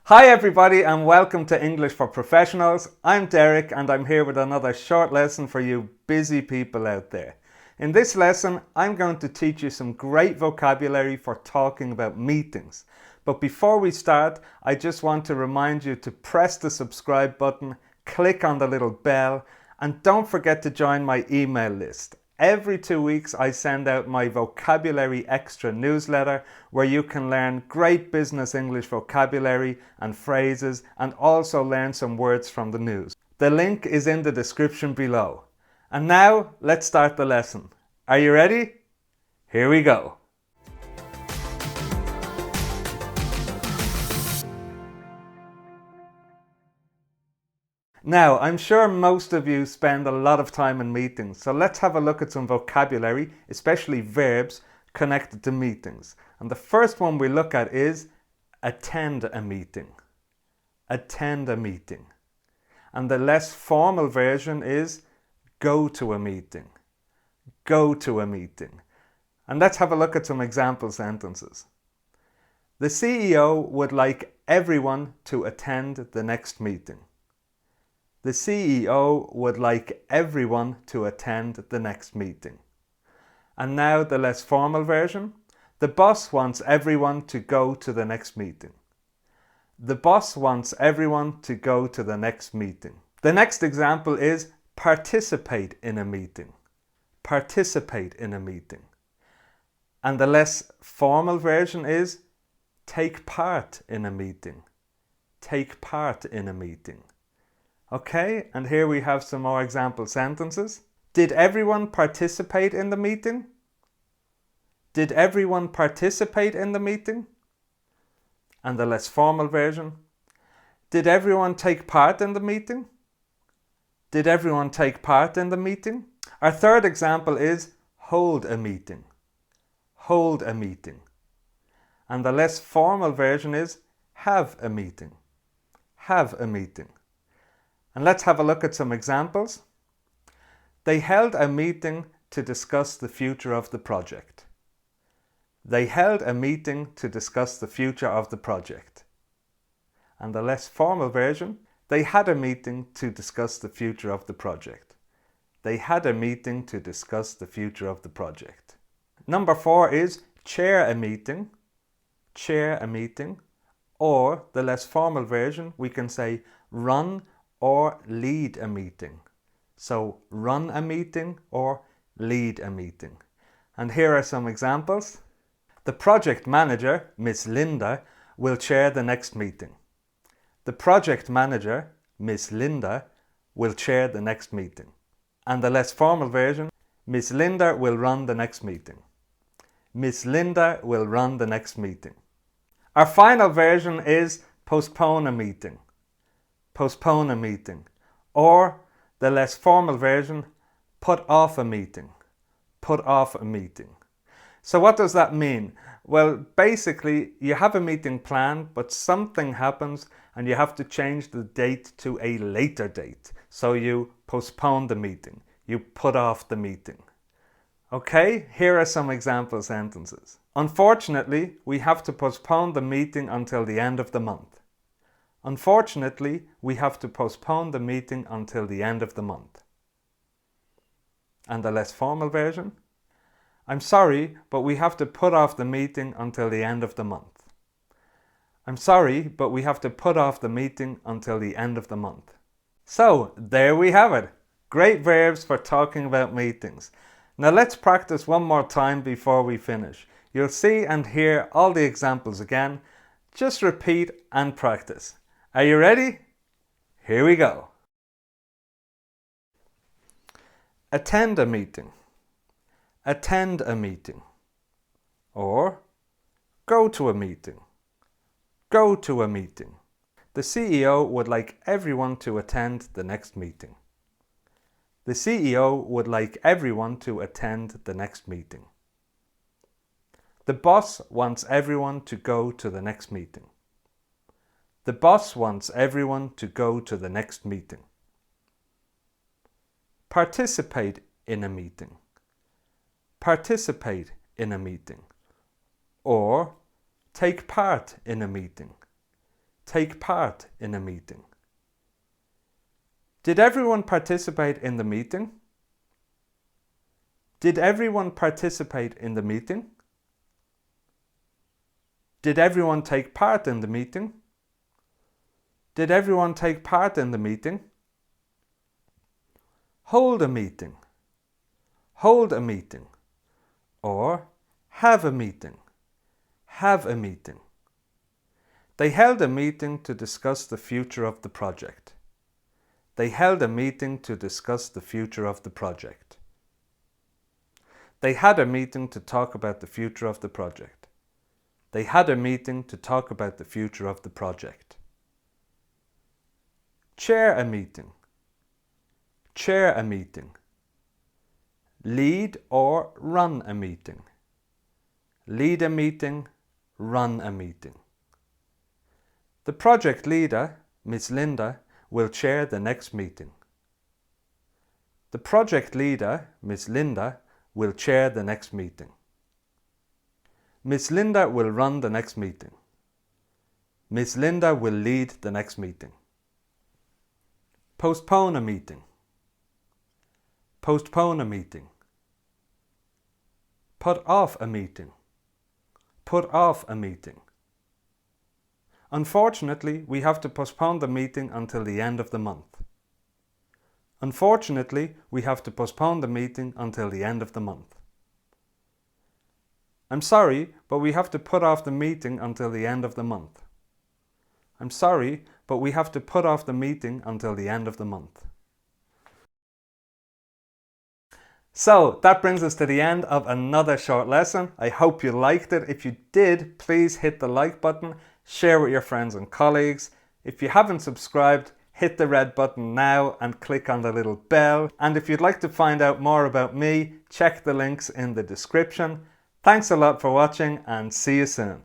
Hi everybody and welcome to English for Professionals. I'm Derek and I'm here with another short lesson for you busy people out there. In this lesson, I'm going to teach you some great vocabulary for talking about meetings. But before we start, I just want to remind you to press the subscribe button, click on the little bell, and don't forget to join my email list. Every 2 weeks I send out my Vocabulary Extra newsletter where you can learn great business English vocabulary and phrases and also learn some words from the news. The link is in the description below. And now let's start the lesson. Are you ready? Here we go. Now, I'm sure most of you spend a lot of time in meetings, so let's have a look at some vocabulary, especially verbs, connected to meetings. And the first one we look at is attend a meeting. Attend a meeting. And the less formal version is go to a meeting. Go to a meeting. And let's have a look at some example sentences. The CEO would like everyone to attend the next meeting. The CEO would like everyone to attend the next meeting. And now the less formal version. The boss wants everyone to go to the next meeting. The boss wants everyone to go to the next meeting. The next example is participate in a meeting. Participate in a meeting. And the less formal version is take part in a meeting. Take part in a meeting. Okay, and here we have some more example sentences. Did everyone participate in the meeting? Did everyone participate in the meeting? And the less formal version. Did everyone take part in the meeting? Did everyone take part in the meeting? Our third example is hold a meeting. Hold a meeting. And the less formal version is have a meeting. Have a meeting. And let's have a look at some examples. They held a meeting to discuss the future of the project. They held a meeting to discuss the future of the project. And the less formal version, they had a meeting to discuss the future of the project. They had a meeting to discuss the future of the project. Number 4 is chair a meeting. Chair a meeting. Or the less formal version, we can say run or lead a meeting. So run a meeting or lead a meeting. And here are some examples. The project manager, Miss Linda, will chair the next meeting. The project manager, Miss Linda, will chair the next meeting. And the less formal version, Miss Linda will run the next meeting. Miss Linda will run the next meeting. Our final version is postpone a meeting. Postpone a meeting. Or the less formal version, put off a meeting. Put off a meeting. So what does that mean? Well, basically you have a meeting planned, but something happens and you have to change the date to a later date. So you postpone the meeting. You put off the meeting. Okay, here are some example sentences. Unfortunately, we have to postpone the meeting until the end of the month. Unfortunately, we have to postpone the meeting until the end of the month. And the less formal version. I'm sorry, but we have to put off the meeting until the end of the month. I'm sorry, but we have to put off the meeting until the end of the month. So, there we have it. Great verbs for talking about meetings. Now let's practice one more time before we finish. You'll see and hear all the examples again. Just repeat and practice. Are you ready? Here we go. Attend a meeting. Attend a meeting. Or go to a meeting. Go to a meeting. The CEO would like everyone to attend the next meeting. The CEO would like everyone to attend the next meeting. The boss wants everyone to go to the next meeting. The boss wants everyone to go to the next meeting. Participate in a meeting. Participate in a meeting. Or take part in a meeting. take part in a meeting? Did everyone participate in the meeting? Did everyone participate in the meeting? Did everyone take part in the meeting? Did everyone take part in the meeting? Hold a meeting. Hold a meeting. Or have a meeting. Have a meeting. They held a meeting to discuss the future of the project. They held a meeting to discuss the future of the project. They had a meeting to talk about the future of the project. They had a meeting to talk about the future of the project. Chair a meeting. Chair a meeting. Lead or run a meeting. Lead a meeting, run a meeting. The project leader, Miss Linda, will chair the next meeting. The project leader, Miss Linda, will chair the next meeting. Miss Linda will run the next meeting. Miss Linda will lead the next meeting. Postpone a meeting. Postpone a meeting. Put off a meeting. Put off a meeting. Unfortunately, we have to postpone the meeting until the end of the month. Unfortunately, we have to postpone the meeting until the end of the month. I'm sorry, but we have to put off the meeting until the end of the month. I'm sorry, but we have to put off the meeting until the end of the month. So that brings us to the end of another short lesson. I hope you liked it. If you did, please hit the like button, share with your friends and colleagues. If you haven't subscribed, hit the red button now and click on the little bell. And if you'd like to find out more about me, check the links in the description. Thanks a lot for watching and see you soon.